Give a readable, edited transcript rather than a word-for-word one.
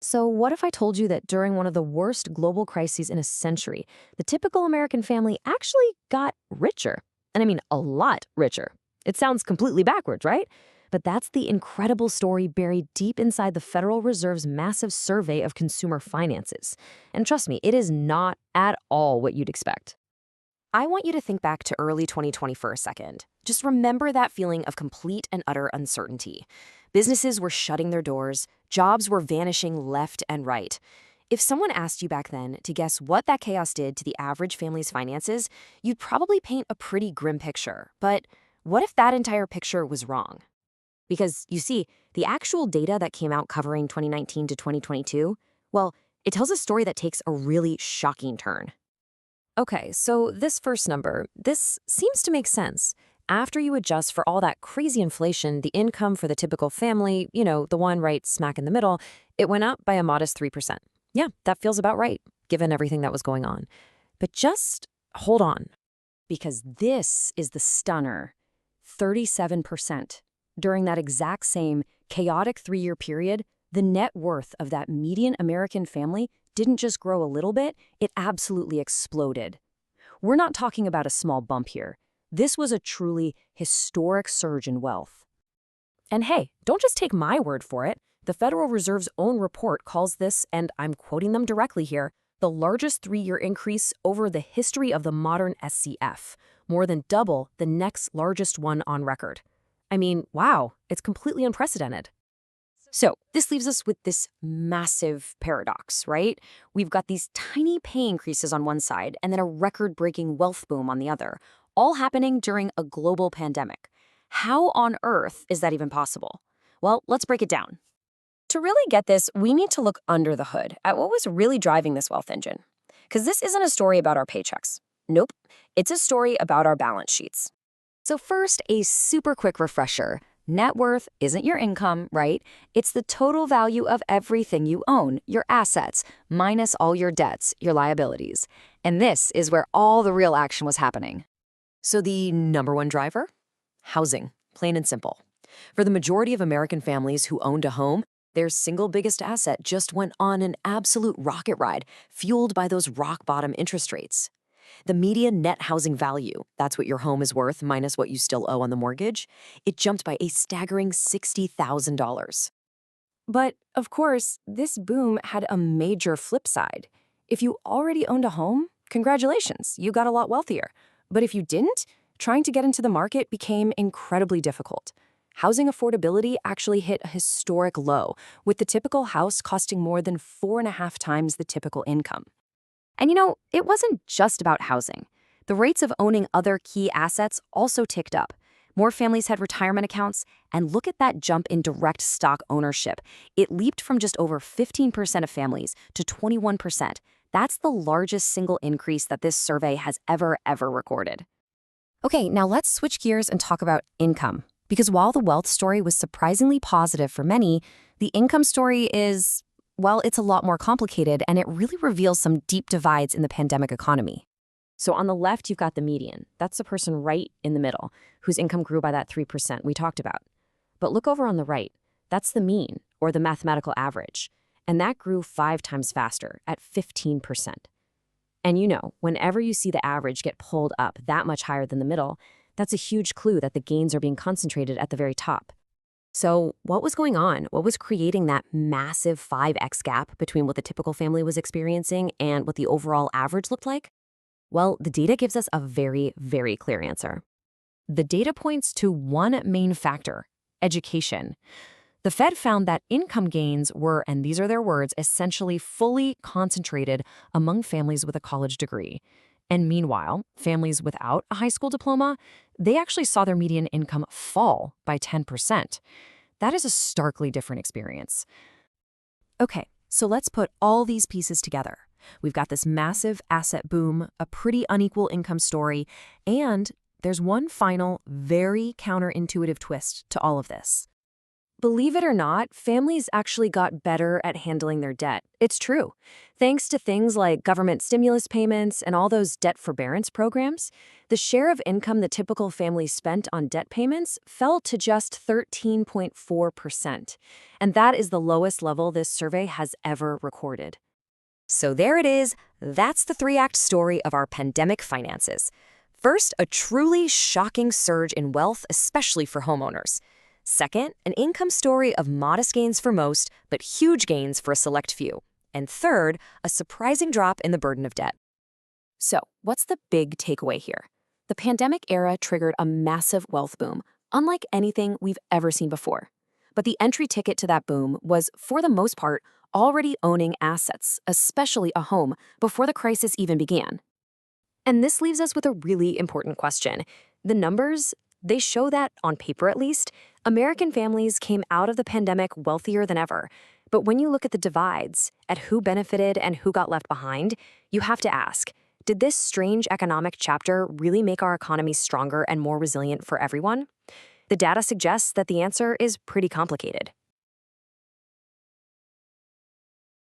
So, what if I told you that during one of the worst global crises in a century, the typical American family actually got richer? And I mean, a lot richer. It sounds completely backwards, right? But that's the incredible story buried deep inside the Federal Reserve's massive survey of consumer finances. And trust me, it is not at all what you'd expect. I want you to think back to early 2020 for a second. Just remember that feeling of complete and utter uncertainty. Businesses were shutting their doors, jobs were vanishing left and right. If someone asked you back then to guess what that chaos did to the average family's finances, you'd probably paint a pretty grim picture. But what if that entire picture was wrong? Because, you see, the actual data that came out covering 2019 to 2022, well, it tells a story that takes a really shocking turn. Okay, so this first number, this seems to make sense. After you adjust for all that crazy inflation, the income for the typical family, the one right smack in the middle, it went up by a modest 3%. Yeah, that feels about right, given everything that was going on. But just hold on. Because this is the stunner: 37%. During that exact same chaotic 3-year period, the net worth of that median American family didn't just grow a little bit, it absolutely exploded. We're not talking about a small bump here. This was a truly historic surge in wealth. And hey, don't just take my word for it. The Federal Reserve's own report calls this, and I'm quoting them directly here, the largest 3-year increase over the history of the modern SCF, more than double the next largest one on record. I mean, wow, it's completely unprecedented. So this leaves us with this massive paradox, right? We've got these tiny pay increases on one side and then a record-breaking wealth boom on the other, all happening during a global pandemic. How on earth is that even possible? Well, let's break it down. To really get this, we need to look under the hood at what was really driving this wealth engine. Because this isn't a story about our paychecks. Nope, it's a story about our balance sheets. So first, a super quick refresher. Net worth isn't your income, right? It's the total value of everything you own, your assets, minus all your debts, your liabilities. And this is where all the real action was happening. So the number one driver? Housing, plain and simple. For the majority of American families who owned a home, their single biggest asset just went on an absolute rocket ride, fueled by those rock-bottom interest rates. The median net housing value, that's what your home is worth minus what you still owe on the mortgage, it jumped by a staggering $60,000. But, of course, this boom had a major flip side. If you already owned a home, congratulations, you got a lot wealthier. But if you didn't, trying to get into the market became incredibly difficult. Housing affordability actually hit a historic low, with the typical house costing more than 4.5 times the typical income. And it wasn't just about housing. The rates of owning other key assets also ticked up. More families had retirement accounts, and look at that jump in direct stock ownership. It leaped from just over 15% of families to 21%. That's the largest single increase that this survey has ever recorded. Okay, now let's switch gears and talk about income. Because while the wealth story was surprisingly positive for many, the income story is, well, it's a lot more complicated, and it really reveals some deep divides in the pandemic economy. So on the left, you've got the median. That's the person right in the middle, whose income grew by that 3% we talked about. But look over on the right. That's the mean, or the mathematical average. And that grew 5 times faster, at 15%. And whenever you see the average get pulled up that much higher than the middle, that's a huge clue that the gains are being concentrated at the very top. So what was going on? What was creating that massive 5x gap between what the typical family was experiencing and what the overall average looked like? Well, the data gives us a very, very clear answer. The data points to one main factor: education. The Fed found that income gains were, and these are their words, essentially fully concentrated among families with a college degree. And meanwhile, families without a high school diploma, they actually saw their median income fall by 10%. That is a starkly different experience. Okay, so let's put all these pieces together. We've got this massive asset boom, a pretty unequal income story, and there's one final, very counterintuitive twist to all of this. Believe it or not, families actually got better at handling their debt. It's true. Thanks to things like government stimulus payments and all those debt forbearance programs, the share of income the typical family spent on debt payments fell to just 13.4%. And that is the lowest level this survey has ever recorded. So there it is. That's the three-act story of our pandemic finances. First, a truly shocking surge in wealth, especially for homeowners. Second, an income story of modest gains for most, but huge gains for a select few. And third, a surprising drop in the burden of debt. So, what's the big takeaway here? The pandemic era triggered a massive wealth boom, unlike anything we've ever seen before. But the entry ticket to that boom was, for the most part, already owning assets, especially a home, before the crisis even began. And this leaves us with a really important question. The numbers, they show that, on paper at least, American families came out of the pandemic wealthier than ever. But when you look at the divides, at who benefited and who got left behind, you have to ask, did this strange economic chapter really make our economy stronger and more resilient for everyone? The data suggests that the answer is pretty complicated.